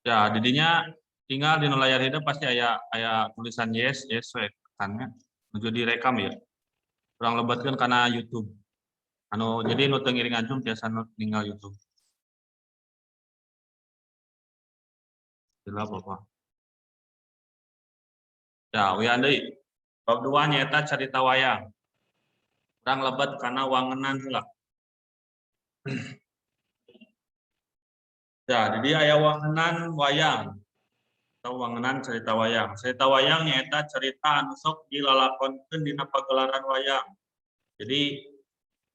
Ya, didinya tinggal di layar hidup pasti aya tulisan yes, yes, we tekannya nuju direkam ya. Kurang lebetkeun kana YouTube. Jadi nu teu ngiring ajum tiasa ninggal YouTube. Heula Bapak. Ya, wian deui. Bab 2 nyaeta carita wayang. Urang lebet kana wangenan heula. Ya, jadi aya wangenan wayang. Atau wangenan cerita wayang. Cerita wayang nyaeta cerita anu sok dilalakonkeun dina pagelaran wayang. Jadi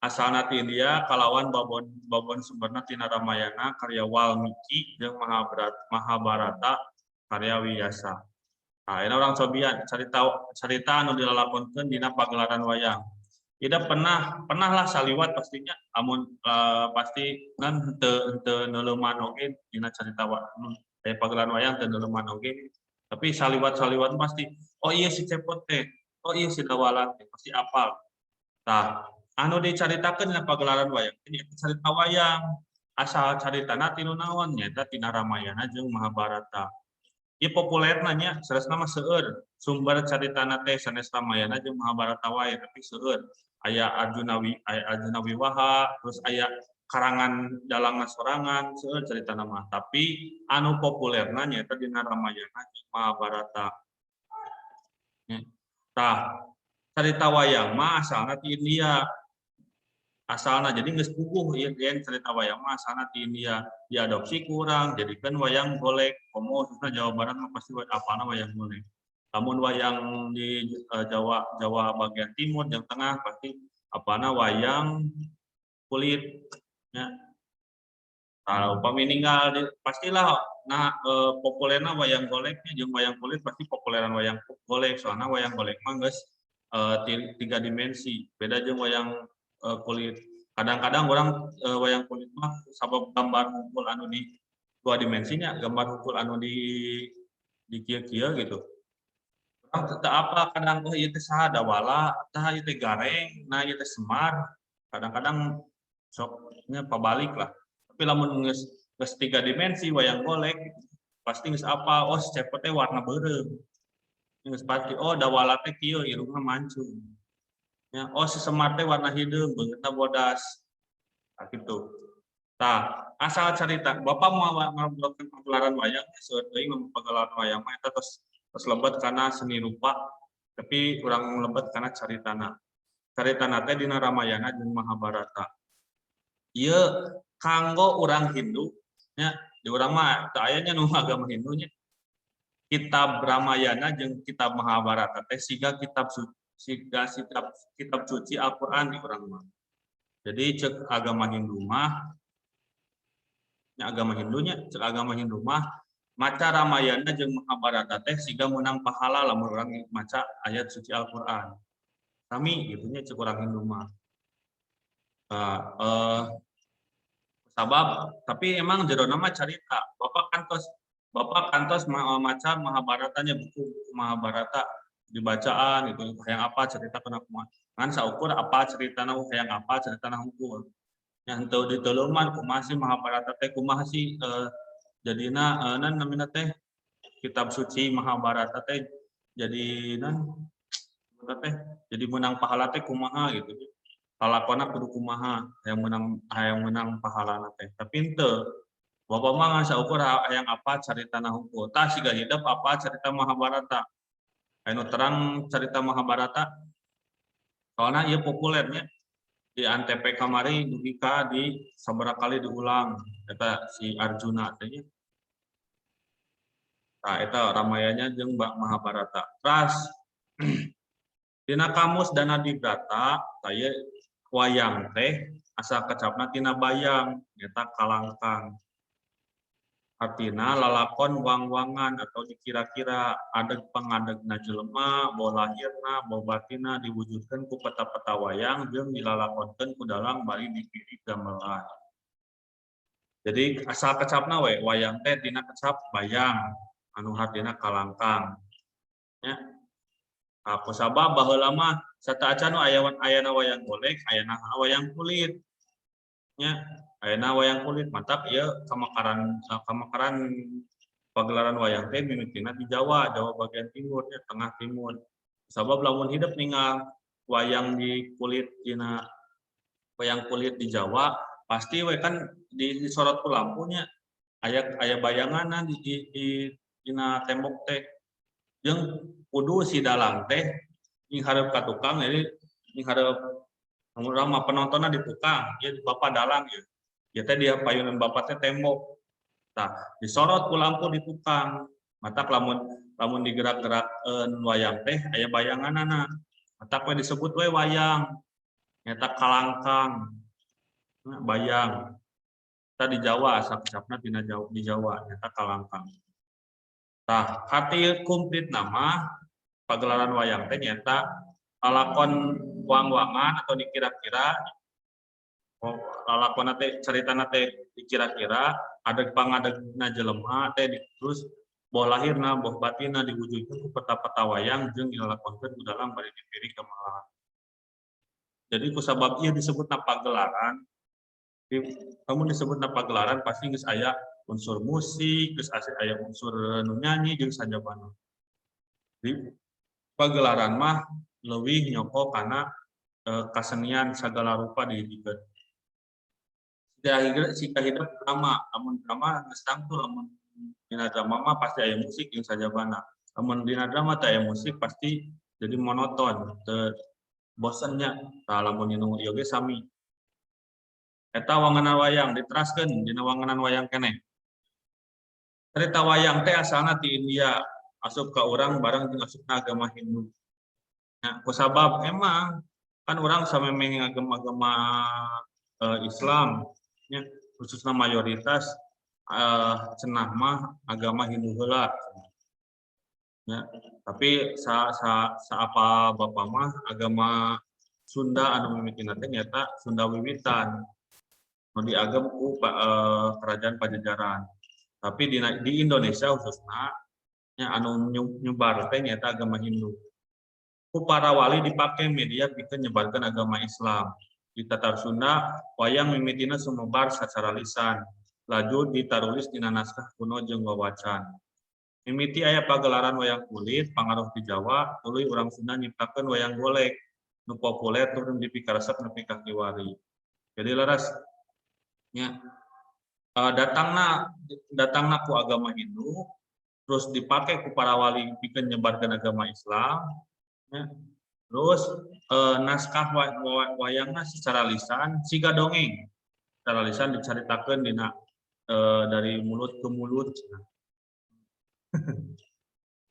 asalna ti India kalawan babon sumberna tina Ramayana karya Walmiki jeung Mahabharata karya Wyasa. Nah, ini orang sobian cerita anu dilalakonkeun dina pagelaran wayang. Tidak pernah lah saliwat pastinya, amun pasti kan henteu neuleuman oge dina carita pagelaran wayang teu neuleuman oge. Tapi saliwat pasti, oh iya si Cepot teh, oh iya si Dawalat teh, pasti apal. Tah, anu dicaritakeun dina pagelaran wayang ini carita wayang. Asal caritana tinu naon nyaeta tina Ramayana jeung Mahabharata. Ieu populerna nya saresna mah seueur. Sumber caritana teh sanes Ramayana jeung Mahabharata wae tapi seueur. Aya Arjuna Wiwaha, terus aya karangan dalangan sorangan, seueur caritana mah. Tapi anu populerna nyaeta dina Ramayana jeung Mahabharata. Tah, carita wayang mah asalna ti India. Asalna jadi geus puguh ieu carita wayang mah asalna ti India. Diadopsi ku urang jadikeun wayang golek. Komo khususna Jawa Barat mah pasti apalna wayang golek. Lamun wayang di Jawa bagian timur jeung tengah pasti apana wayang kulit nya. Upami ninggal pastilah populerna wayang goleknya jeung wayang kulit pasti populeran wayang golek soalna wayang golek mah geus 3 dimensi. Beda jeung wayang kulit. Kadang-kadang orang wayang kulit mah sabab gambar hungkul anu di 2 dimensinya, gambar hungkul anu di kieu-kieu gitu. Urang teu apa kadang ieu teh saha dawala, tah ieu teh gareng, nah ieu teh semar. Kadang-kadang sok nya pabalik lah. Tapi lamun geus 3 dimensi wayang golek pasti geus apal, oh si Cepot teh warna beureum. Geus pasti oh dawala teh kieu irungna mancung. Ya, oh si Semar teh warna hideung, beungeutna bodas. Nah, gitu. Tah, asal carita, Bapak mau ngabogokeun pagelaran wayang seueur teuing mun pagelaran wayang mah eta tos lebet kana seni rupa, tapi urang lebet kana caritana. Caritana teh dina Ramayana jeung Mahabharata. Ieu kanggo urang Hindu nya, di urang mah teu aya nya nu agama Hindu nya. Kitab Ramayana jeung kitab Mahabharata teh siga kitab suci Al-Qur'an di urang mah. Jadi cek agama Hindu mah cek agama Hindu mah maca Ramayana jeung Mahabharata teh siga meunang pahala lamun urang maca ayat suci Al-Qur'an. Sami gitu nya cek urang Hindu mah. Sabab tapi emang jerona mah carita. Bapak kantos maca Mahabharatanya buku Mahabharata dibacaan itu hayang apa cerita kenapa mah. Ngan saukur apa ceritana hayang apa ceritana hungkul. Nya henteu diteuleumman kumaha sih Mahabharata teh kumaha sih jadina nan namina teh kitab suci Mahabharata teh jadi teh jadi menang pahala teh kumaha gitu. Lalakonna kudu kumaha hayang menang pahalana teh. Tapi henteu. Bapak mah ngan saukur hayang apa caritana hungkul. Tah siga hideep apa cerita Mahabharata. Anu terang cerita Mahabharata soalnya ieu populernya di Antep kamari dugika di sabaraha kali diulang eta si Arjuna teh nya. Tah eta Ramayana jeung Mahabharata. Ras dina kamus Danadibrata tah wayang teh asa kecapna tina bayang eta kalangkang. Artina lalakon wang-wangan atau dikira-kira adeg pangadegna jelema, bau lahirna, bau batina diwujudkeun ku peta-peta wayang jeung dilalakonkeun ku dalang bari dipiri gamelan. Jadi asal kecapna we wayang teh dina kecap bayang anu hartina kalangkang. Nya. Kusabab baheula mah sateuacan nu ayana wayang golek, ayana wayang kulit. Nya, ayeuna wayang kulit mantap ieu kamakaran pagelaran wayang teh mimitina di Jawa bagian timur ya, tengah timur. Sabab lamun hidup ningal wayang di kulit dina wayang kulit di Jawa pasti we kan disorot ku lampunya aya bayanganna di dina tembok teh jeung kudu si dalang teh nghareup ka tukang jadi nghareup urang mah penontonnya di tukang ya bapak dalang ya. Ya teh dia payunan bapak teh tembok. Tah disorot ku lampu di tukang. Matak lamun digerak-gerakkeun wayang teh aya bayanganna. Matak we disebut we wayang. Nyata kalangkang. Bayang. Kita di Jawa asap-asapna tina di Jawa nyata kalangkang. Tah hati kumplit nama pagelaran wayang teh nyata lalakon wang-wangan atau dikira-kira lalakon teh caritana teh dikira-kira ada pangadegna jelema teh terus boh lahirna boh batinna diwujudkeun ku peta-peta wayang jeung dilalakonkeun ku dalam bari dipiri ka malahan. Jadi kusabab ieu disebutna pagelaran namun disebutna pagelaran pasti geus aya unsur musik, geus aya unsur nu nyanyi jeung sajabana. Di pagelaran mah leuwih nyoko kana kasenian sagala rupa dijieun. Sika hidup drama, lamun drama geus tangtu lamun dina drama mah pasti aya musik jeung sajabana. Lamun dina drama teh aya musik pasti jadi monoton, teu bosennya. Tah lamun nu ieu ge sami. Eta wanganan wayang diteraskeun dina wanganan wayang keneh. Cerita wayang teh asalna ti India, asup ka urang bareng jeung asupna agama Hindu. Nah, kusabab emang kan urang samemeh agama Islam nya khususna mayoritas cenah mah agama Hindu heula. Ya, tapi saapa bapa mah agama Sunda anu mimitina teh nyata Sunda wiwitan. Nu diagem ku kerajaan Pajajaran. Tapi di Indonesia khususna nya anu nyebar teh nyata agama Hindu. Ku para wali dipake media pikeun nyebarkeun agama Islam. Di Tatar Sunda wayang mimitina sumebar sacara lisan. Laju ditarulis dina naskah kuno jeung wawacan. Mimiti aya pagelaran wayang kulit pangaruh di Jawa, tuluy urang Sunda nyiptakeun wayang golek nu populer turun dipikaresep nepi ka kiwari. Jadi leres nya datangna ku agama Hindu terus dipake ku para wali pikeun nyebarkeun agama Islam ya. Terus naskah wayangna secara lisan siga dongeng. Secara lisan dicaritakeun dina dari mulut ke mulut.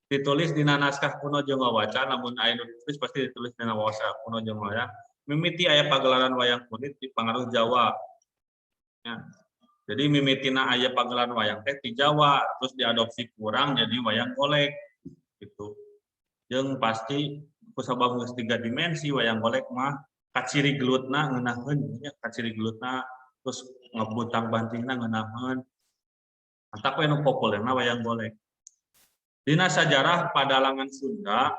Ditulis dina naskah kuno jeung wawacan, namun aya nu ditulis pasti ditulis dina wawacan kuno jeung wayang. Mimiti aya pagelaran wayang kulit di pangaruh Jawa. Ya. Jadi mimitina aya pagelaran wayang teh di Jawa, terus diadopsi kurang jadi wayang golek gitu. Jeung pasti kusabab geus 3 dimensi wayang golek mah kaciri gelutna ngeunaheun nya kaciri gelutna terus ngebutang bantingna ngeunaheun. Antak we nu populerna wayang golek. Dina sajarah padalangan Sunda,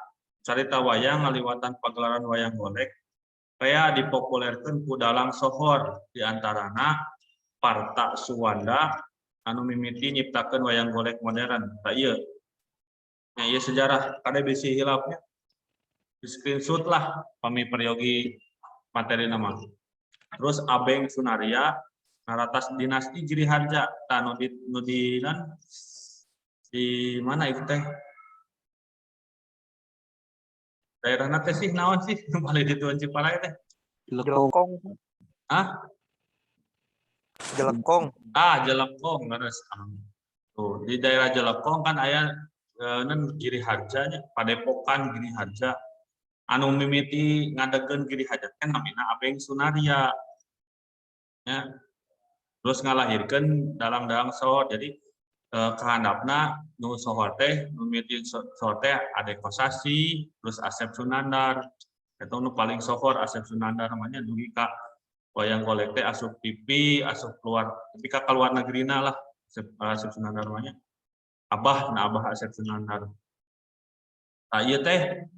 carita wayang ngaliwatan pagelaran wayang golek rea dipopulerkeun ku dalang sohor diantarana Parta Suwanda anu mimiti nyiptakeun wayang golek modern. Tah ieu. Nya ieu sejarah kade bisi hilapnya. Di screenshot lah pami peryogi materi nama. Terus Abeng Sunaria ngaratas dinasti Giriharja tah nu di mana itu teh? Daerahna teh sih naon sih? Bali di Tuan Ciparai teh. Jelekong. Hah? Jelekong. Jelekong beres. Tuh, di daerah Jelekong kan aya Giriharja nya, Padepokan Giriharja. Anu mimiti ngadegeun Giriharja teh namina Abeng Sunaria. Ya. Terus ngalahirkeun dalang-dalang sohor. Jadi kehandapna nu sohor teh mimiti sohor teh Ade Kosasi, terus Asep Sunandar. Eta nu paling sohor Asep Sunandar namanya dugi ka wayang golek teh asup TV, asup keluar tapi ka luar negerina lah Asep Sunandar namanya. Abah Asep Sunandar. Nah, ieu teh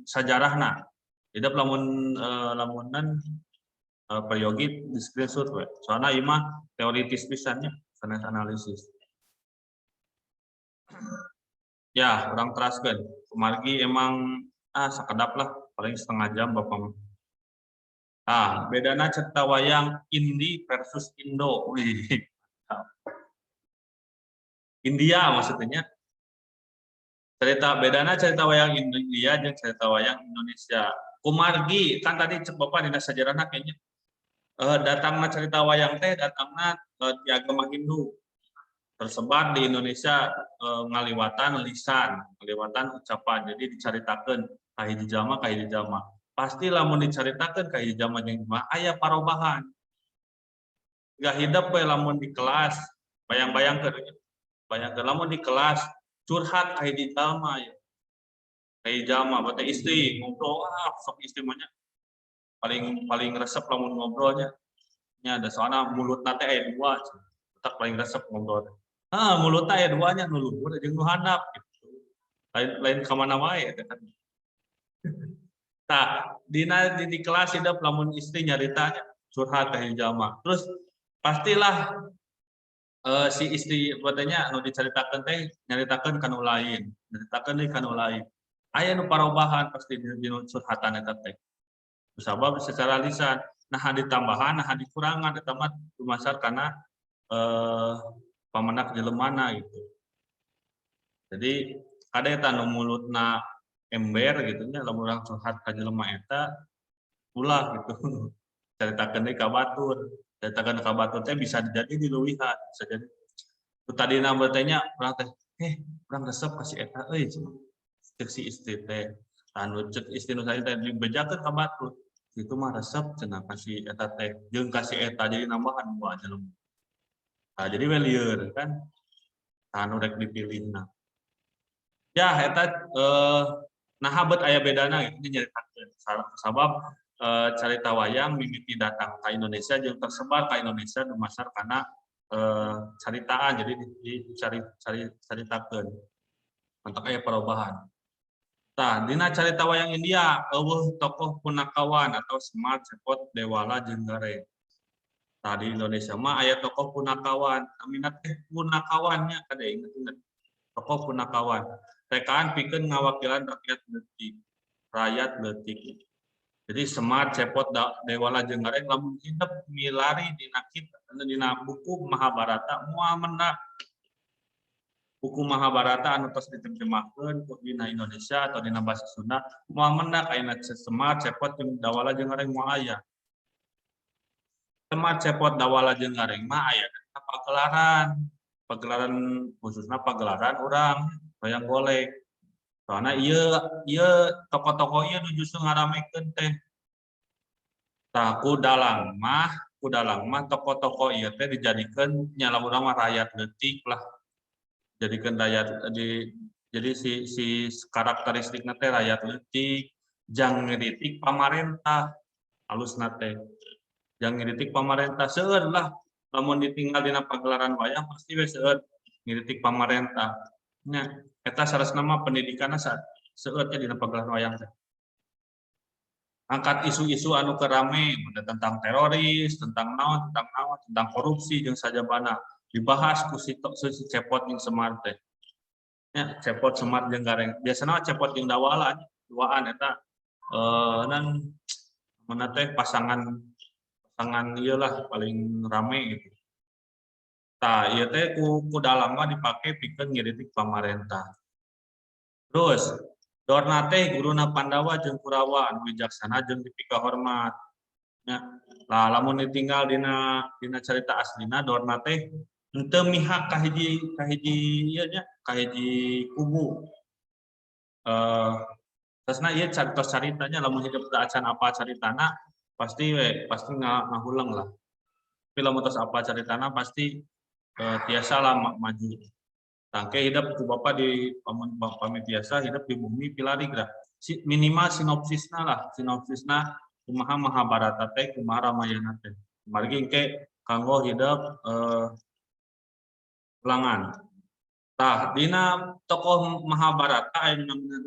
sajarahna. Hidup lamunan peryogi di screenshot we. Soalna ieu mah teoritis pisannya, sanes analisis. Ya, orang teraskeun. Kumargi emang sakedap lah, paling setengah jam Bapak. Bedana cerita wayang Indi versus Indo. Wih. India maksudnya. Bedana cerita wayang India jeung cerita wayang Indonesia. Kumargi kan tadi cek Bapak dina sajarana kayaknya datangna cerita wayang teh datangna ti agama Hindu. Tersebar di Indonesia ngaliwatan lisan, ngaliwatan ucapan. Jadi dicaritakeun ka hiji jalma ka hiji jalma. Pasti lamun dicaritakeun ka hiji jalma jeung jalma aya parobahan. Gak hidup we lamun di kelas, bayang-bayangkeun lamun di kelas curhat ka hiji jalma ya. Ka hiji jalma bate istri ngobrol sok istri mah paling resep lamun ngobrolnya. Nya ada soalna mulutna teh aya dua, tak paling resep ngobrol. Mulutna aya duanya nu luhur jeung nu handap gitu. Lain ka mana wae eta kan. Tah, di kelas hidup lamun istri nyarita curhat ka hiji jalma. Terus pastilah si istri batenya nu dicaritakeun teh nyaritakeun ka nu lain, nyaritakeun deui ka nu lain. Aya nu parobahan pasti di curhatan eta teh. Sabab secara lisan, nah ditambahan, nah dikurangan eta mah dumasar kana pamendak jelemana gitu. Jadi kada eta nu mulutna ember gitu nya lamun urang curhat ka jelema eta ulah gitu. Caritakeun deui ka batur. Caritakeun ka batur teh bisa jadi dileuwihan, bisa jadi. Tu tadina bertanya urang teh, urang resep ka si eta euy cek si istri teh. Anu cek istri nu teh dibejakeun ka batur. Itu mah resep cenah ka si eta teh. Jeung ka si eta jadi nambahan dua jelema. Jadi we lieur kan. Anu rek dipilihna. Ya eta nahabeut aya bedana gitu nyaritakeun. Sabab carita wayang mimiti datang ka Indonesia jeung tersebar ka Indonesia dumasar kana caritaan jadi caritakeun. Mantak aya perubahan. Tah, dina carita wayang India eueuh tokoh punakawan atau Semar, Cepot, Dewala jeung Gareng. Tah di Indonesia mah aya tokoh punakawan, namina teh punakawannya kada inget-inget. Tokoh punakawan. Rekaan pikeun ngawakilan rakyat leutik. Jadi Semar, Cepot, Dewala jeung Gareng lamun hidup milari dina buku Mahabharata moal mendak. Buku Mahabharata anu tos diterjemahkeun ku dina Indonesia atau dina basa Sunda moal mendak ayeuna Semar, Cepot jeung Dewala jeung Gareng moal aya. Semar, Cepot, Dewala jeung Gareng mah aya pagelaran khususna pagelaran urang wayang golek. Soalna ieu tokoh-tokoh ieu nu justru ngaramekeun teh. Tah ku dalang mah tokoh-tokoh ieu teh dijadikeun nya lamun urang mah rakyat leutik lah. Jadikan rakyat jadi si karakteristikna teh rakyat leutik, jang ngiritik pamarentah. Halusna teh. Jang ngiritik pamarentah seueur lah. Lamun ditinggal dina pagelaran wayang pasti we seueur ngiritik pamarentah. Nya eta saresna mah pendidikanna seueur teh dina pagelaran wayang teh. Angkat isu-isu anu kerame tentang teroris, tentang korupsi jeung sajabana dibahas ku si Cepot jeung Semar teh. Ya, Cepot, Semar jeung Gareng. Biasana Cepot jeung Dawala duaan eta mana teh pasangan ieu lah paling rame gitu. Tah, ieu teh ku dalang mah dipake pikeun ngiritik pamarentah. Terus Dorna teh guruna Pandawa jeung Kurawa anu wijaksana jeung dipika hormat. Ya. Lah lamun ditinggal dina carita aslina Dorna teh henteu mihak ka hiji kubu. Terusna ieu tos caritanya lamun hidup teu acan apa caritana pasti ngahulang lah. Tapi lamun tos apa caritana pasti tiasa lah maju. Tangke hidup ku Bapak di pami biasa hidup di bumi pilari gerak. Minimal sinopsisna kumaha Mahabharata teh kumaha Ramayana teh. Margi engke kanggo hidup ulangan. Tah dina tokoh Mahabharata aya namina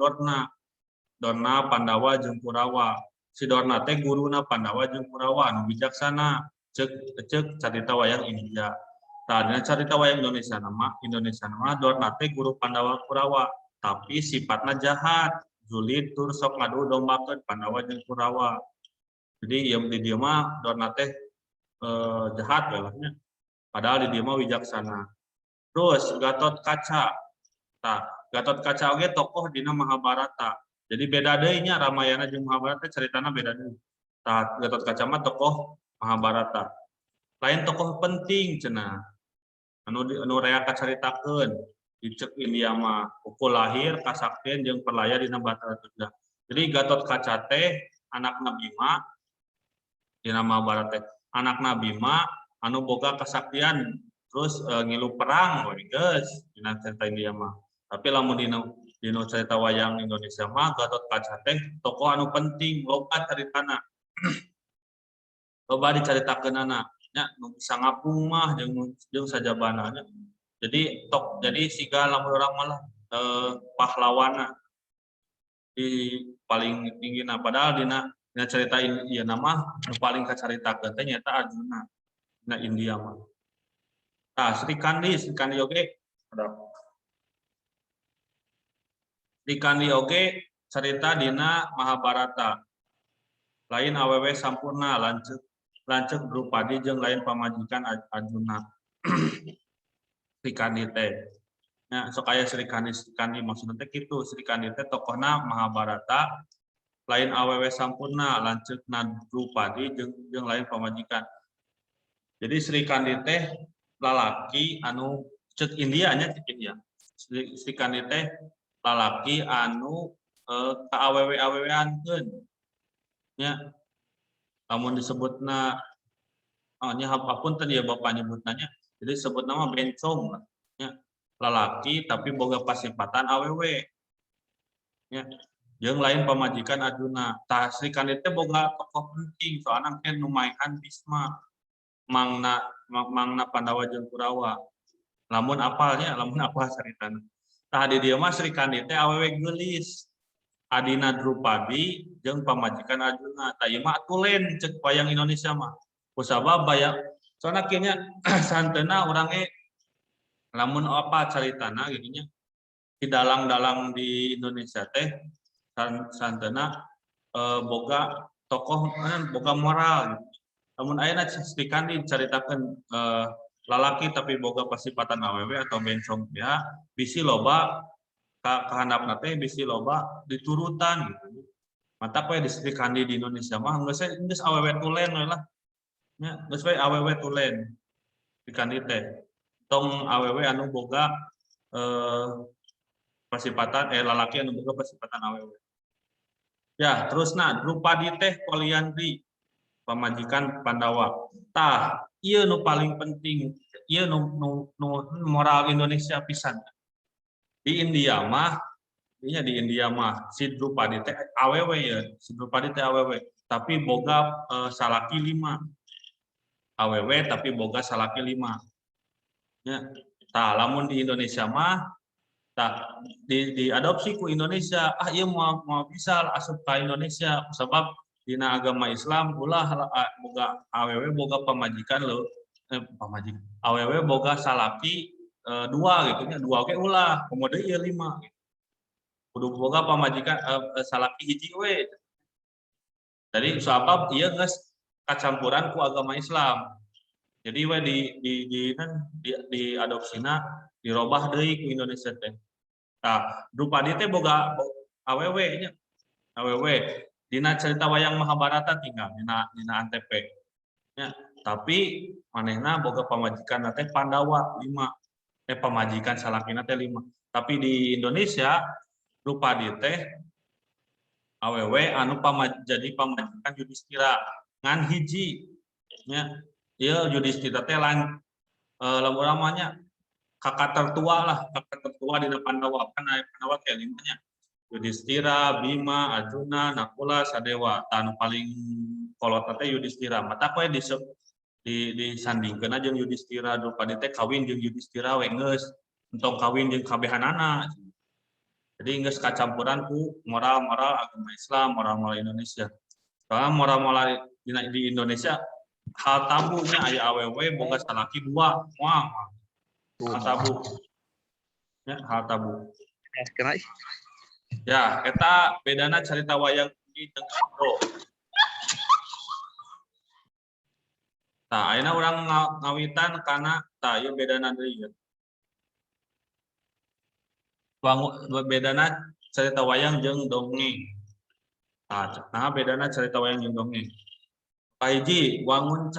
Dorna, Pandawa jeung Kurawa. Si Dorna teh guruna Pandawa jeung Kurawa anu bijaksana ceuk carita wayang India. Tah dina carita wayang Indonesia nama Dorna teh guru Pandawa Kurawa, tapi sifatna jahat, julid tur sok ngadu dombakeun Pandawa jeung Kurawa. Jadi yang di dieu mah Dorna teh jahat we lah nya. Padahal di dieu mah wijaksana. Terus Gatot Kaca. Tah, Gatot Kaca oge tokoh dina Mahabharata. Jadi beda deui nya Ramayana jeung Mahabharata caritana beda deui. Tah, Gatot Kaca mah tokoh Mahabharata. Lain tokoh penting cenah. Anu rea kacaritakeun di cek India mah ukul lahir kasaktian jeung perlaya dina Batara Durga. Jadi Gatot Kaca teh anakna Bima dina Mahabharata. Anakna Bima anu boga kasaktian terus ngilu perang we geus dina cerita India mah. Tapi lamun dina cerita wayang Indonesia mah Gatot Kaca teh tokoh anu penting loba caritana. Loba dicaritakeunana nya nu bisa ngapung mah jeung sajabana nya. Jadi siga lamun urang mah pahlawana di paling tinggina padahal dina cerita ieu nama nu paling kacaritakeun teh nyaeta Arjuna na India mah. Tah Sri Kandi oge Sri Kandi oge cerita dina Mahabharata. Lain awewe sampurna lanceuk Drupadi jeung lain pamajikan Arjuna. Sri Kandi teh. Nya sok aya Sri Kandi maksudna teh kitu. Sri Kandi teh tokohna Mahabharata. Lain awewe sampurna lanceukna Drupadi jeung lain pamajikan. Jadi Sri Kandi teh lalaki anu ceuk India nya ceuk India. Sri Kandi teh lalaki anu ka awewe-aweweankeun. Nya lamun disebutna nya hapunten ya Bapak nyebutna nya. Jadi sebut nama bencong nya. Lalaki tapi boga pasipatan awewe. Nya jeung lain pamajikan Arjuna. Tah Sri Kandi teh boga tokoh penting soalna teh nu maehan Bisma. Mangna Pandawa jeung Kurawa. Lamun apal caritana. Tah di dieu mah Sri Kandi teh awewe geulis. Adina Drupadi jeung pamajikan Arjuna. Tah ieu mah tulen ceuk wayang Indonesia mah. Kusabab bayang soalna kieu nya santeuna urang lamun apa caritana gitu nya. Di dalang-dalang di Indonesia teh santeuna boga tokoh boga moral gitu. Lamun ayeuna Sri Kandi dicaritakeun lalaki tapi boga pasipatan awewe atau bencong ya bisi loba kahandapna teh bisi loba diturutan gitu. Mata poe di Sri Kandi di Indonesia mah geus awewe tulen we lah. Nya geus we awewe tulen. Sri Kandi teh tong awewe anu boga pasipatan lalaki anu boga pasipatan awewe. Ya, terusna Drupadi teh Poliandri pamajikan Pandawa. Tah, ieu nu paling penting, ieu nu moral Indonesia pisan. Di India mah si Drupadi teh awewe ya, si Drupadi teh awewe, tapi boga salaki 5. Awewe tapi boga salaki 5. Ya. Tah, lamun di Indonesia mah tah diadopsi ku Indonesia, ieu mau bisa asup ka Indonesia sebab dina agama Islam ulah boga awewe boga pamajikan pamajikan. Awewe boga salaki 2 gitu nya, 2 oge ulah, komo deui ieu 5 gitu. Kudu boga pamajikan salaki hiji we. Jadi sabab ieu geus kacampuran ku agama Islam. Jadi we di adopsina dirobah deui ku Indonesia teh. Tah, Drupadi teh boga awewe nya. Awewe dina cerita wayang Mahabharata tinggal dina Antep. Ya, tapi manehna boga pamajikan teh Pandawa 5. Pamajikan salakina teh 5. Tapi di Indonesia Drupadi teh awewe anu jadi pamajikan Yudhistira ngan hiji nya. Ieu Yudhistira teh lamun namanya kakak tertua dina Pandawa kan Pandawa teh 5 nya. Yudhistira, Bima, Arjuna, Nakula, Sadewa. Anu paling kolot teh Yudhistira. Mata poe disandingkeun jeung Yudhistira. Drupadi teh kawin jeung Yudhistira we geus entong kawin jeung kabehanana. Jadi geus kacampuran ku moral-moral agama Islam, moral-moral Indonesia. Soalnya moral-moral di Indonesia hal tabunya aya awewe boga salaki dua moal hal tabu ya hal tabu Kena ya eta bedana cerita wayang kulit jeung intro. Tah ayeuna urang ngawitan kana tah ieu bedana deui ya. Bedana cerita wayang jeung dongeng. Nah bedana cerita wayang jeung dongeng. Kahiji wangun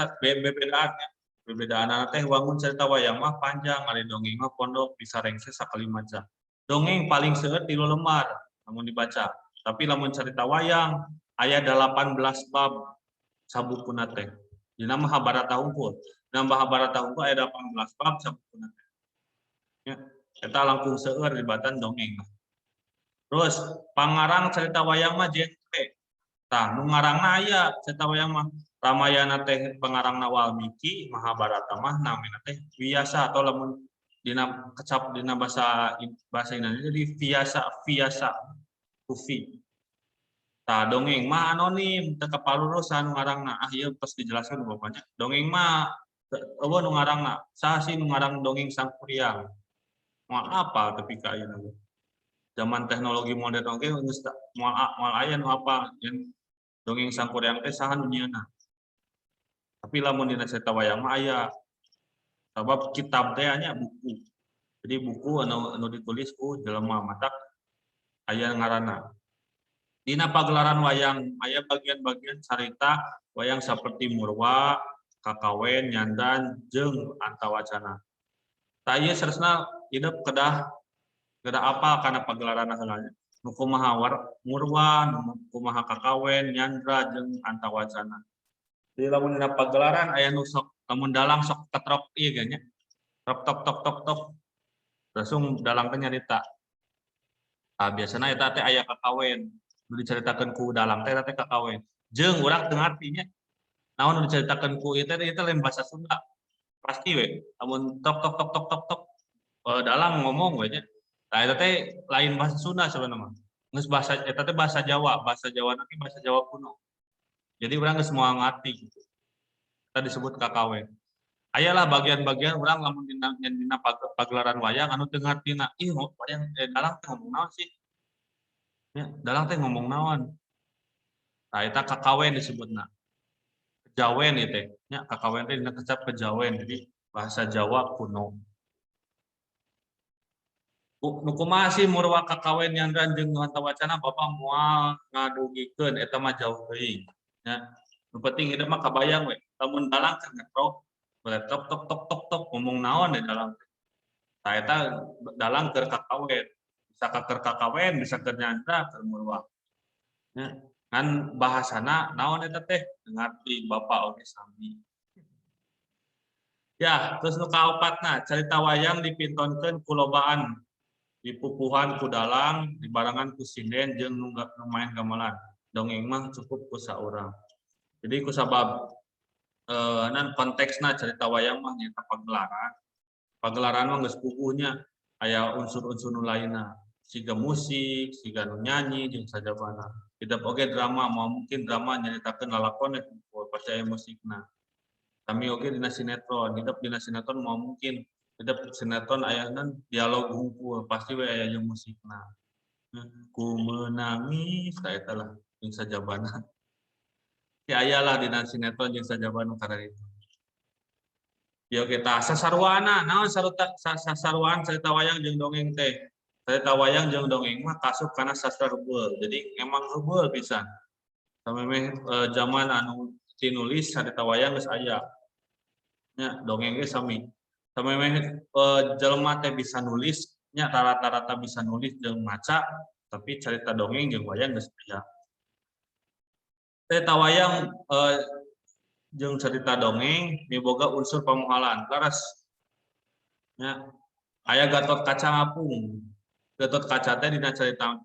bebedaan teh wangun cerita wayang mah panjang ari dongeng mah pondok bisa rengse sakali maca. Dongeng paling seueur 3 lembar lamun dibaca. Tapi lamun cerita wayang aya 18 bab sabukuna teh. Dina Mahabharata unggul. Dina Mahabharata unggul aya 18 bab sabukuna teh. Ya, eta langkung seueur dibatan dongeng. Terus pangarang cerita wayang mah genre. Tah nu ngarangna aya cerita wayang mah Ramayana teh pangarangna Walmiki, Mahabharata mah namina teh Vyasa atau lamun dina kecap dina bahasa Indonesia jadi Vyasa Kufi. Tah dongeng mah anonim teu kapalurusan nu ngarangna. Ieu tos dijelaskeun bapaknya. Dongeng mah eueuh nu ngarangna. Saha sih nu ngarang dongeng Sangkuriang? Moal apa tapi ka ayeuna. Zaman teknologi modern oge geus moal aya nu apa dongeng Sangkuriang teh saha nu nyieunna. Tapi lamun dina cerita wayang mah aya sabab kitab teh nya buku. Jadi buku anu ditulis ku jelema matak aya ngaranna. Dina pagelaran wayang aya bagian-bagian carita wayang saperti Murwa, Kakawen, Nyandan, jeung Antawacana. Tah ieu saresna hidup kedah apa kana pagelaran heula. Nu kumaha Murwa, nu kumaha Kakawen, Nyandra jeung Antawacana. Jadi lamun dina pagelaran aya nu sok lamun dalang sok ketrok ieu nya. Tok tok tok tok. Langsung dalang teh nyarita. Biasana eta teh aya Kakawen. Nu diceritakeun ku dalang teh Kakawen. Jeung urang teu ngarti nya. Naon nu diceritakeun ku ieu teh lain bahasa Sunda. Pasti we. Lamun tok tok tok tok tok tok dalang ngomong we nya. Tah eta teh lain bahasa Sunda sebenarnya mah. Geus bahasa eta teh bahasa Jawa nanti bahasa Jawa kuno. Jadi urang geus moal ngarti gitu. Eta disebut Kakawen. Ayalah bagian-bagian urang lamun dina pagelaran wayang anu teu ngartina. Ih wayang dalang teh ngomong naon sih? Ya, dalang teh ngomong naon? Nah, eta Kakawen disebutna. Kejawen ieu teh. Nya Kakawen teh dina kecap kejawen, jadi bahasa Jawa kuno. Nu kumaha sih Murwa Kakawen Nyandran jeung Antawacana Bapak moal ngadugikeun eta mah jauh teuing. Ya. Nu penting hidup mah kabayang we. Lamun dalang teh ngetrok, tok tok tok tok tok ngomong naon deh dalang teh. Tah eta dalang keur Kakawen. Bisa keur Kakawen, bisa keur Nyandra, keur Murwa. Ya. Kan bahasana naon eta teh ngarti Bapak oge sami. Ya, terus nu kaopatna carita wayang dipintonkeun ku lobaan dipupuhan ku dalang, dibarengan ku sinden jeung nu main gamelan. Dongeng mah cukup ku saurang. Jadi ku sabab nan konteksna cerita wayang mah nyaeta pagelaran. Pagelaran mah geus puguhnya aya unsur-unsur nu lainna. Siga musik, siga nu nyanyi jeung sajabana. Hidup oge drama, mau mungkin drama nyaritakeun lalakon pasti aya musikna. Kami oge dina sinetron, hidup dina sinetron mau mungkin hidup sinetron aya dialog hungkul, pasti we aya jeung musikna. Ku menangis eta lah jeung sajabana. Ya ayalah dina sinetron jeung sajabana karena itu. Yo kita sasaruana, naon sasaruan cerita wayang jeung dongeng teh. Cerita wayang jeung dongeng mah kasup kana sastra heubeul. Jadi emang heubeul pisan. Samemeh zaman anu tinulis cerita wayang geus aya. Nya dongeng ge sami. Samemeh jelema teh bisa nulis, nya rata-rata bisa nulis jeung maca, tapi cerita dongeng jeung wayang geus aya. Cerita wayang jeung cerita dongeng miboga unsur pamuhalan. Laras. Nya aya Gatot Kaca ngapung. Gatot Kaca teh dina cerita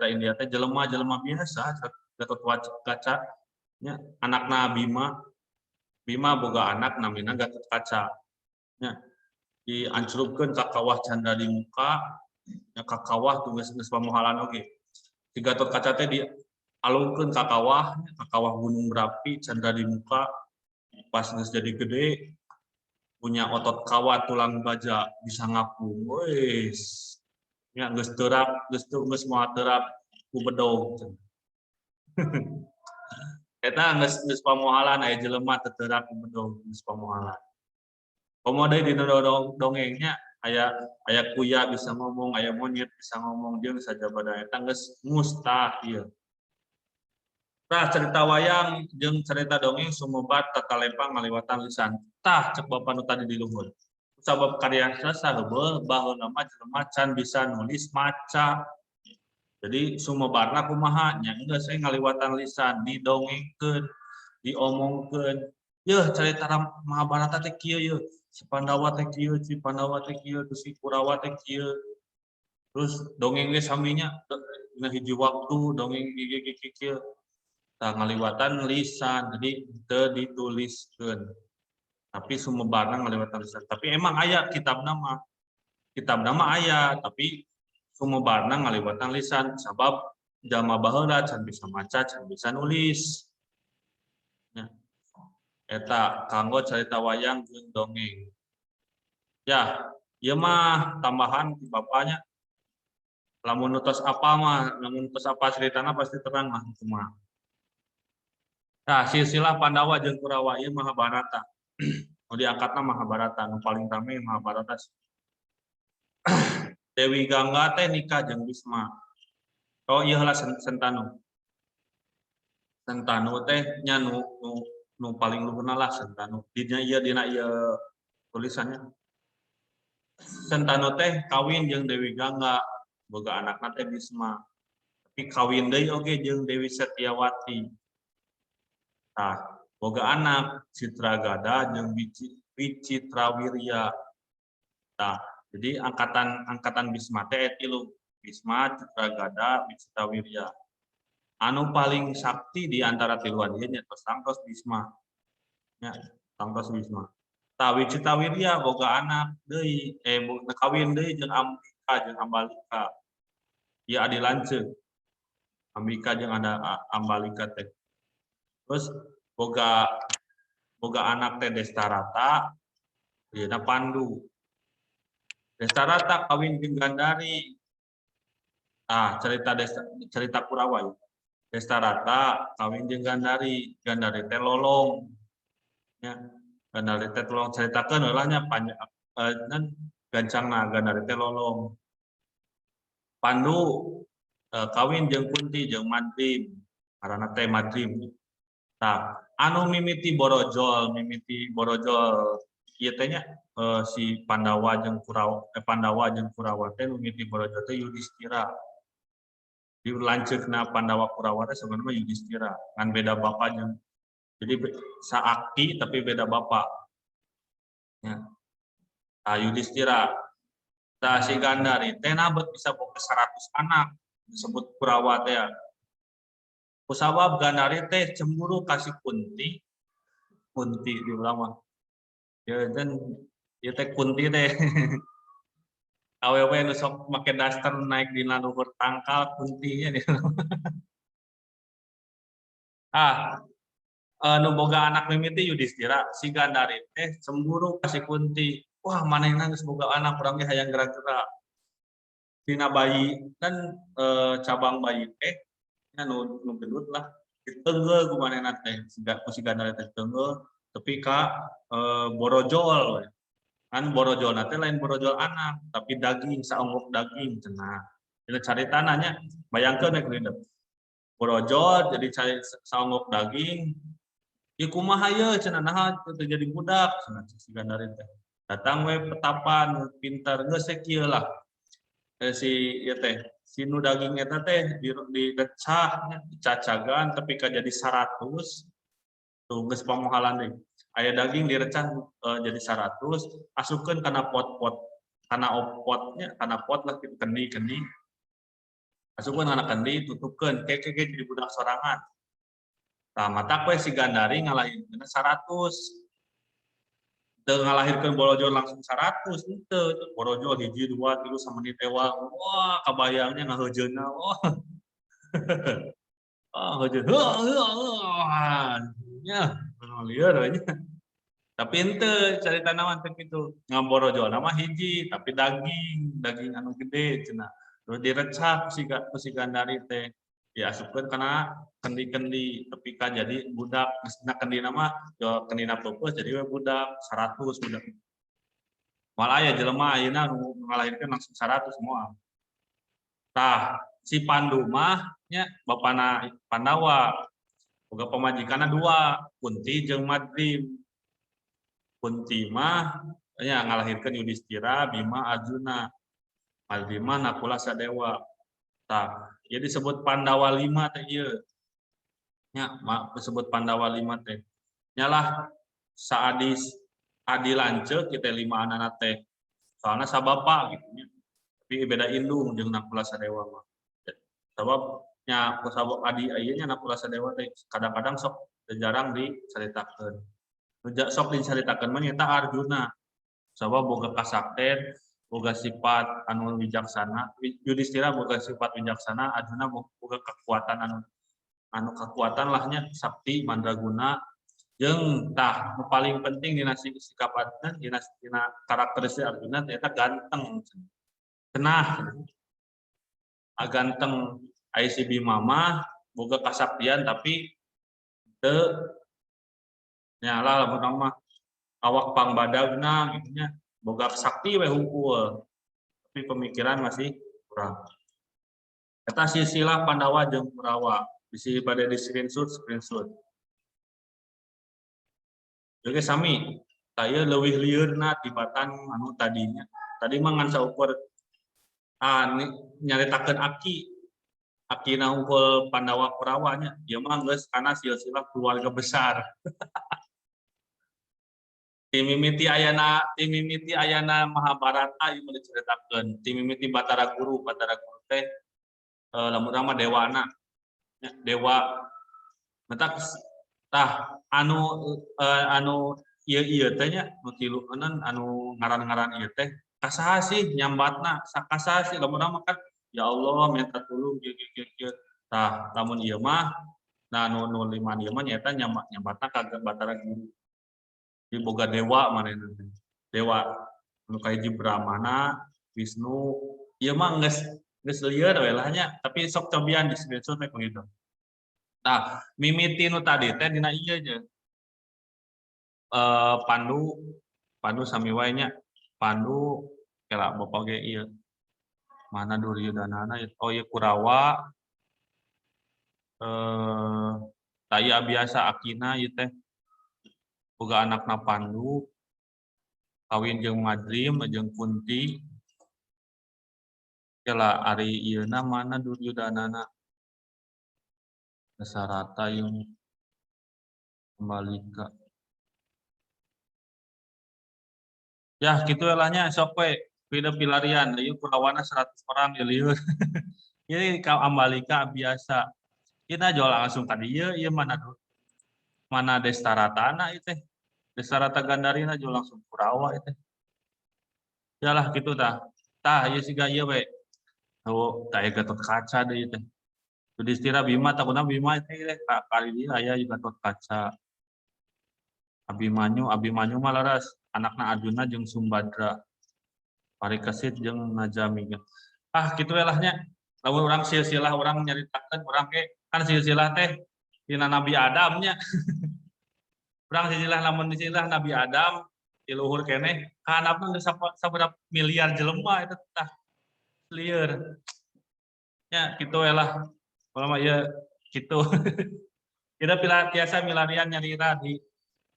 India teh jelema biasa Gatot Kaca nya anakna Bima boga anak namina Gatot Kaca. Nya diancurupkeun ka kawah Canda di muka, nya ka kawah geus pamuhalan oge. Si Gatot Kaca teh alungkeun ka kawah gunung berapi canda di muka pas geus jadi gede punya otot kawat tulang baja bisa ngapung wes nya geus teurap geus moal teurap ku bedog eta geus pamoalan aya jelema teu teurap ku bedog geus pamoalan komo deui dina dongengnya aya kuya bisa ngomong aya monyet bisa ngomong jeung sajabada eta geus mustahil. Tah cerita wayang jeung cerita dongeng sumebar tatalempang ngaliwatan lisan. Tah cek bapa nu tadi di luhur. Sabab karya sastra heubeul baheula mah jelema can bisa nulis maca. Jadi sumebarna kumaha nya geus ngaliwatan lisan didongengkeun, diomongkeun. Yeuh carita Mahabharata teh kieu yeuh. Si Pandawa teh kieu, si Pandawa teh kieu, si Kurawa teh kieu. Terus dongeng ge saminya dina hiji waktu dongeng kieu. Tah ngaliwatan lisan jadi teu dituliskeun tapi sumebarna ngaliwatan lisan tapi emang aya kitabna mah aya tapi sumebarna ngaliwatan lisan sabab jalma baheula can bisa maca can bisa nulis nya eta kanggo carita wayang jeung dongeng ya ieu mah tambahan ti bapanya lamun tos apa ceritana pasti terang mah kumaha. Nah, silsilah Pandawa jeung Kurawa ieu Mahabharata. Nu diangkatna Mahabharata, nu paling rame Mahabharata. Dewi Gangga teh nikah jeung Bisma. Oh ieu heula Sentanu. Sentanu teh nya nu paling luhurna lah Sentanu. Dina ieu tulisannya. Sentanu teh kawin jeung Dewi Gangga, boga anakna teh Bisma. Tapi kawin deui oge jeung Dewi Setyawati. Nah, boga anak Citragada jeung Wicitrawirya. Nah, jadi angkatan Bisma teh tilu. Bisma, Citragada, Wicitrawirya. Anu paling sakti di antara tiluan ieu nya tos tangtos Bisma. Nya, tangtos Bisma. Tah Wicitrawirya boga anak deui kawin deui jeung Ambika jeung Ambalika. Ieu adi lanceuk. Ambika jeung Ambalika teh. Terus boga anak teh Destarata, yeuna Pandu. Destarata kawin jeung Gandari. Cerita Kurawa. Destarata kawin jeung Gandari, Gandari teh lolong. Ya, Gandari teh tolong caritakeun heula nya gancangna Gandari teh lolong. Pandu kawin jeung Kunti jeung Madrim, ngaranna teh Madrim. Nah, anu mimiti borojol ieu teh nya si Pandawa jeung Kurawa teh nu mimiti borojol teh Yudhistira. Di lanceukna Pandawa Kurawa teh sebenarnya Yudhistira, ngan beda bapa jeung jadi saakti tapi beda bapa. Ya. Nah, Yudhistira. Tah si Gandari teh nabet bisa boga 100 anak disebut Kurawa teh. Kusabab Gandari teh cemburu kasih Kunti di ulama. Ya dan ieu teh Kunti teh awewe nu sok make daster naik dina luhur tangkal Kuntinya nih. Nu boga anak mimiti Yudhistira, si Gandari teh cemburu kasih Kunti. Wah, manehna geus boga anak urang ge hayang gerak-gerak. Dina bayi kan cabang bayi teh nu gendut lah diteungeul ku manehna teh si Gandari teh teungeul tepi ka borojol kan borojolna teh lain borojol anak tapi daging saonggok daging cenah dina caritana nya bayangkeun rek leuweung borojol jadi cari saonggok daging ieu kumaha ieu cenah naha teu jadi budak cenah si Gandari teh datang we petapan pintar geus kieu lah si ieu teh si nu daging eta teh direcah dicacagan tapi ka jadi 100 tuh geus pamohalan deui aya daging direcah jadi 100 asupkeun kana pot-pot kana opotnya kana pot lah kitu kendi asupkeun kana kendi tutupkeun keke jadi budak sorangan tah matak we si Gandari ngalahireun 100 teu ngalahirkeun borojol langsung 100 henteu borojol 1 2 3 samenit ewang wah kabayangnya ngaheujeunna wah Oh, nya lieur we nya. Tapi ente carita naon teh kitu. Ngamborojo nama hiji tapi daging anu gede cenah. Terus direcak ku si Gandari teh. Diasupkeun kana kendi-kendi tepi ka jadi budak geusna kendina mah jo kendina peupeus jadi we budak 100 budak. Malah aya jelema ayeuna nu ngalahirkeun langsung 100 moal. Tah si Pandu mah nya bapana Pandawa boga pamajikanna 2, Kunti jeung Madrim. Kunti mah nya ngalahirkeun Yudhistira, Bima, Arjuna. Madrim mah Nakula Sadewa. Tah, ieu disebut Pandawa 5 teh ieu. Nya disebut Pandawa 5 teh. Nyalah saadi adi lanceuk kitu 5 anana teh. Soalna sabapa gitu nya. Tapi beda indung jeung Nakula Sadewa mah. Sabab nya sabab adi ieu nya Nakula Sadewa teh kadang-kadang sok jarang dicaritakeun. Sok dicaritakeun mah nyaeta Arjuna. Sabab boga kasakten, boga sifat anu wijaksana. Yudhistira boga sifat wijaksana, Arjuna boga kekuatan anu kekuatan lahnya sakti mandraguna jeung tah nu paling penting dina sikap Arjuna dina karakteristik Arjuna ternyata ganteng. Cenah ganteng. Aya si Bima mah boga kasaktian tapi teu nyalah lamun mah awak pangbadagna gitu nya boga sakti we hungkul tapi pemikiran masih kurang. Eta silsilah Pandawa jeung Kurawa bisi pada di screenshot. Oke sami saya leuwih liurna tibatan anu tadinya. Tadi mah ngan saukur nyaritakeun Akina unggul Pandawa Kurawa nya. Ieu mah geus kana silsilah keluarga besar. Timimiti ayana Mahabharata ieu diceritakeun. Timimiti Batara Guru teh lamun urang mah dewana. Dewa mentak tah anu ieu teh nya nu tilu anu ngaran-ngaran ieu teh kasaha sih nyambatna sakasaha sih lamun urang mah kan ya Allah minta tulung kieu. Tah lamun ieu mah nah nu liman ieu mah nyaeta nyambatna ka Batara Guru. Di boga dewa manehna teh. Dewa nu kahiji Brahmana, Wisnu, ieu mah geus lieur we lah nya, tapi sok cobian di screenshot we kitu. Tah, mimiti nu tadi teh dina ieu je. Pandu sami wae nya. Pandu kela bapa ge ieu. Mana Duryudanana oh ieu Kurawa. Tah ieu biasa Akina ieu teh boga anakna Pandu. Kawin jeung Madrim jeung Kunti. Kela ari ieuna mana Duryudanana. Dasarata yang Ambalika. Ya gitu elahnya sok we beda pilarian ieu Kurawana 100 orang ya lieur. Ieu ka Ambalika biasa. Kita jual langsung ka dieu ieu mana Destaratana ieu teh. Destarata Gandarina jual langsung Kurawa ieu teh. Yalah gitu tah. Tah ieu siga ieu we. Oh, tah Gatot Kaca deui teh. Yudhistira Bima takuna Bima teh kali ieu aya Gatot Kaca. Abimanyu mah laras anakna Arjuna jeung Sumbadra. Parikesit jeung Najami. Kitu we lahnya. Lamun urang silsilah urang nyaritakeun urang ge kan silsilah teh dina Nabi Adam nya. Urang silsilah lamun silsilah Nabi Adam di luhur keneh kahanapna geus sabaraha miliar jelema eta tah lieur. Nya kitu we lah. Pokona ieu kitu. Kita biasa milarian nyarita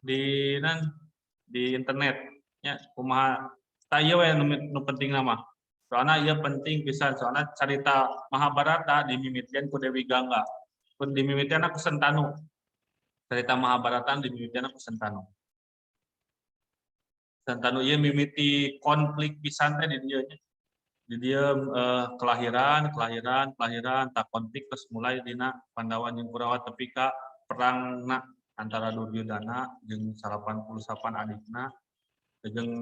di internet nya kumaha tah ieu we nu penting mah soalna ieu penting pisan soalna carita Mahabharata dimimitian ku Dewi Gangga pun dimimitian ku Sentanu carita Mahabharata dimimitian ku Sentanu ieu mimiti konflik pisan teh di dieu kelahiran tak konflik terus mulai dina Pandawa jeung Kurawa tepi ka perangna antara Duryudana jeung 88 adikna jeung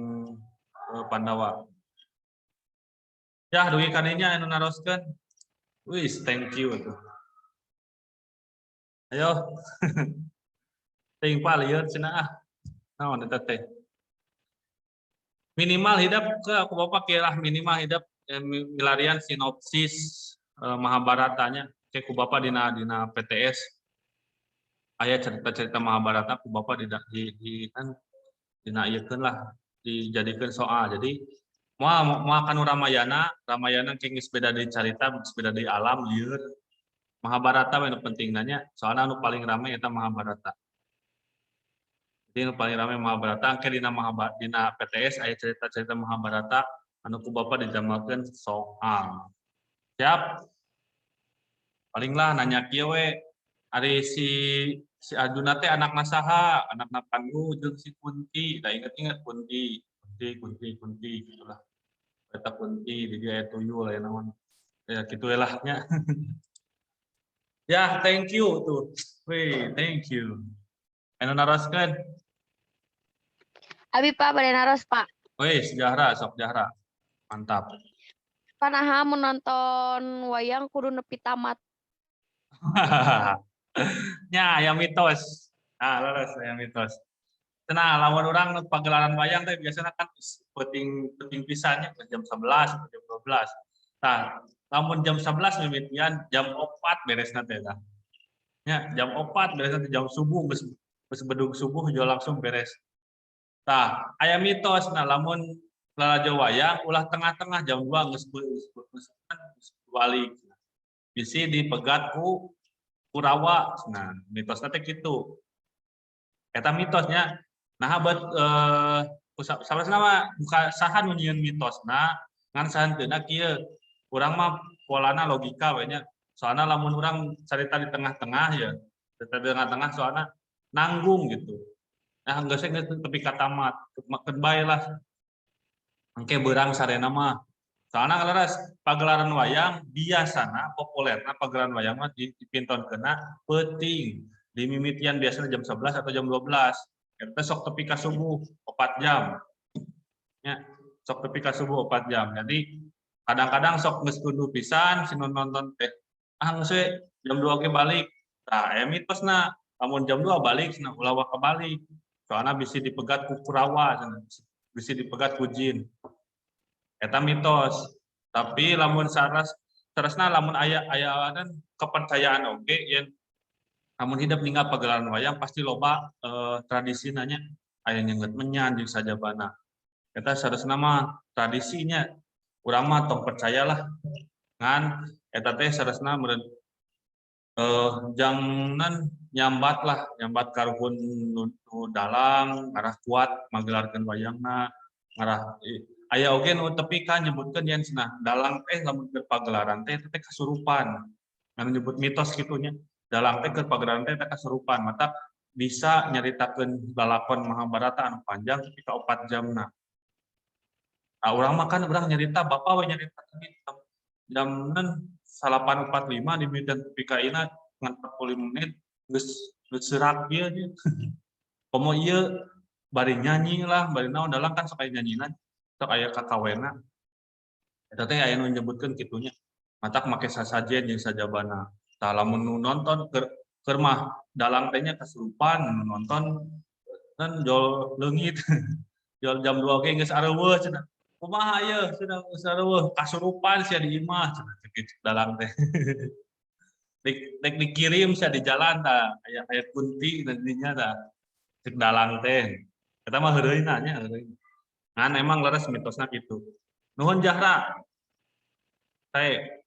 Pandawa. Ya dugi kadinya anu naroskeun. Wis thank you atuh. Ayo. Ting pa lieur cenah ah. Naon eta teh? Minimal hidup ke aku bapak kira minimal hidup milarian sinopsis Mahabharatanya ke ku bapak dina PTS aya cerita-cerita Mahabharata ku bapak di kan dina ieukeun lah dijadikeun soal. Jadi moal kanu Ramayana ke geus beda deui carita geus beda deui alam lieur. Mahabharata we nu penting nanya soalnya anu paling rame eta Mahabharata. Jadi paling ramai Mahabharata, angke dina PTS aya cerita-cerita Mahabharata anu ku bapak dijamalkeun soal. Siap? Palinglah nanya kieu we. Ari si Arjuna teh anakna saha? Anakna Pandu jeung si Kunti. Da inget-inget Kunti gitulah. Eta Kunti di dia aya tuyul aya naon. Ya kitu we lah nya. Ya, thank you tuh. Wih, thank you. Anu naroskeun. Abi Pak, bade naros Pak. Wih, sejarah, sok sejarah. Mantap. Panaha menonton wayang kudu nepi tamat. Ya, yang mitos. Nah, leres yang mitos. Nah, lawan orang pagelaran wayang teh biasanya kan penting pisannya ke jam 11 atau jam 12. Nah, lamun jam 11 mimitian jam 4 beresna teh tah. Ya, jam 4 beresna jam subuh geus bedug subuh jo langsung beres. Tah, aya mitos nah lamun lalajo wayang ulah tengah-tengah jam 2 geus balik. Bisi dipegat ku Kurawa. Nah, mitosna teh kitu. Eta mitosnya nah buat salah nama buka saha nu nyieun mitosna ngan sahanteuna kieu. Urang mah polana logika we nya. Soalna lamun urang carita di tengah-tengah ya, cerita di tengah-tengah soalna nanggung gitu. Nah, geus tepi ka tamat, makeun bae lah. Engke beurang sarena mah. Soalna leres pagelaran wayang biasana populerna pagelaran wayang mah dipintonkeunna peuting. Di mimitian biasanya jam 11 atau jam 12. Eta sok tepi ka subuh 4 jam. Ya, sok tepi ka subuh 4 jam. Jadi kadang-kadang sok geus kudu pisan si nonton teh. Ah geus we jam 2 ge balik. Tah aya mitosna lamun jam 2 balik cenah ulah waka balik. Soalna bisi dipegat ku Kurawa cenah. Bisi dipegat ku jin. Eta mitos. Tapi lamun saresna lamun aya kepercayaan oge yen namun hidup ninggal pagelaran wayang pasti loba tradisi nanya aya nyengget menyan jeung sajabana. Eta saresna mah tradisinya urang mah tong percayalah ngan eta teh saresna meureun jangan nyambat karuhun nu dalang ngarah kuat magelarkeun wayangna ngarah aya oge nu tepi kan nyebutkeun yen cenah dalang teh lamun keur pagelaran teh teh kasurupan. Anu nyebut mitos kitu nya. Dalang teh keur pagelaran teh kasurupan mata bisa nyaritakeun lalakon Mahabharata anu panjang tapi ka 4 jamna. Nah, urang mah kan urang nyarita bapak we nyarita jam 08.45 di Medan tepi ka ina ngan 45 menit geus serak ieu nya. Komo ieu bari nyanyi lah, bari naon dalang kan sok aya nyanyina, sok aya kakawena. Eta teh aya nu nyebutkeun kitu nya. Matak make sasajen jeung sajabana. Tah lamun nu nonton keur mah dalang teh nya kasurupan nu nonton kan jol leungit. Jol jam 2 ge geus areuweuh cenah. Kumaha ieu cenah geus areuweuh kasurupan sia di imah cenah kitu dalang teh. Dek dikirim sia di jalan tah aya kunti dan dinya tah cek dalang teh. Eta mah heureuyna nya heureuyna. Ngan emang leres mitosna kitu. Nuhun Jahra. Sae.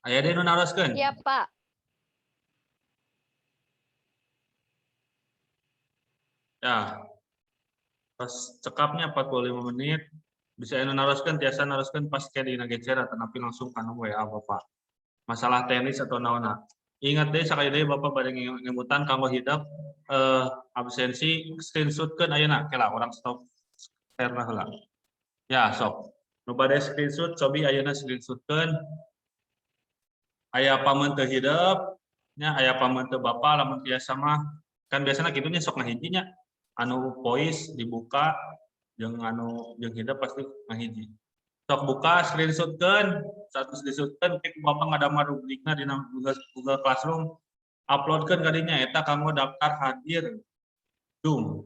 Aya deui nu naroskeun? Iya, Pak. Ya. Pas cekapnya 45 menit bisa anu naroskeun tiasa naroskeun pas ke dina gecer tapi langsung kana WA Bapak. Masalah teknis atau naonna. Ingat deh sakali deui Bapak bade ngemutan kanggo hidap absensi screenshotkeun ayeuna kela orang stop share heula. Ya, sok. Nu bade screenshot cobi ayeuna screenshotkeun aya pameun teu hideup nya aya pameun teu Bapak lamun tiasa mah kan biasana kitu nya sok ngahiji nya anu voice dibuka jeung hideup pasti ngahiji. Sok buka screenshotkeun, status disutkeun ke Bapak ngadamar rubrikna dina Google Classroom. uploadkeun kadinya eta kanggo daftar hadir Zoom.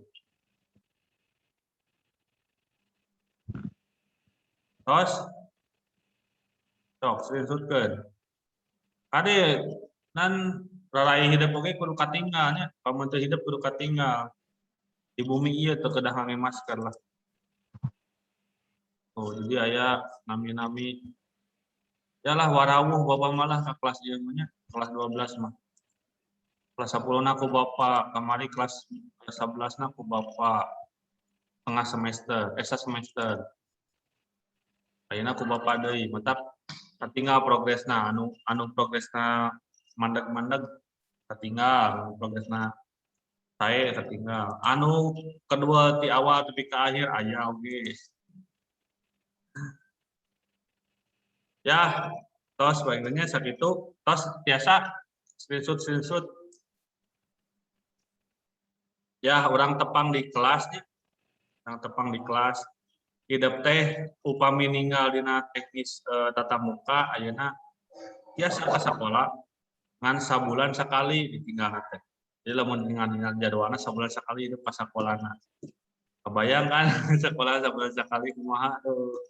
Tos sok screenshotkeun. Kade nan raraih hidup oge kudu katinggal nya, pamun teu hidup kudu katinggal. Di bumi ieu teu kedah ngangge masker lah. Oh, jadi aya nami-nami yalah warawuh bapak malah ke kelas ieu mah nya, kelas 12 mah. Kelas 10 na ku bapak, kamari kelas 11 na ku bapak. Tengah semester, semester. Ayeuna ku bapak deui, mantap katinggal progresna anu progresna mandeg-mandeg katinggal, progresna sae katinggal. Anu kedua ti awal tepi ka akhir aya oge. Ya, tos baengnya sakitu, tos biasa screenshot. Ya, orang tepang di kelas nih. Orang tepang di kelas. Hidup teh upami ninggal dina teknis tatap muka ayeuna biasa ka sakola ngan sabulan sakali ditinggal teh. Jadi lamun ninggal jadwalna sabulan sakali hidup ka sakolana. Kebayang kan sekolah sabulan sakali kumaha tuh.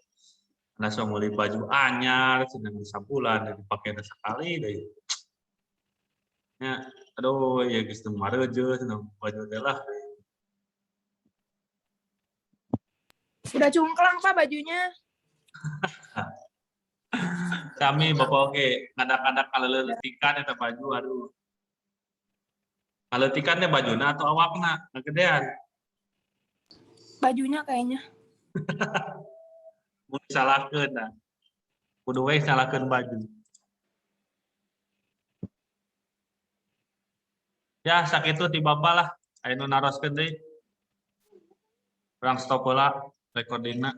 Langsung beli baju anyar cenah sabulan dipake sakali deui. Ya, aduh ya geus teu mareujeut cenah baju teh lah. Udah cungklang Pak bajunya. Kami bapak oke ngadak-ngadak kaleuleutikan eta baju aduh. Kaleuitikan teh bajuna atau awakna ngagedean? Bajunya kayaknya. Mun disalahkeun nah. Kudu we salahkeun baju. Ya sakitu ti bapak lah aya nu naroskeun deui. Urang stop heula recordingna.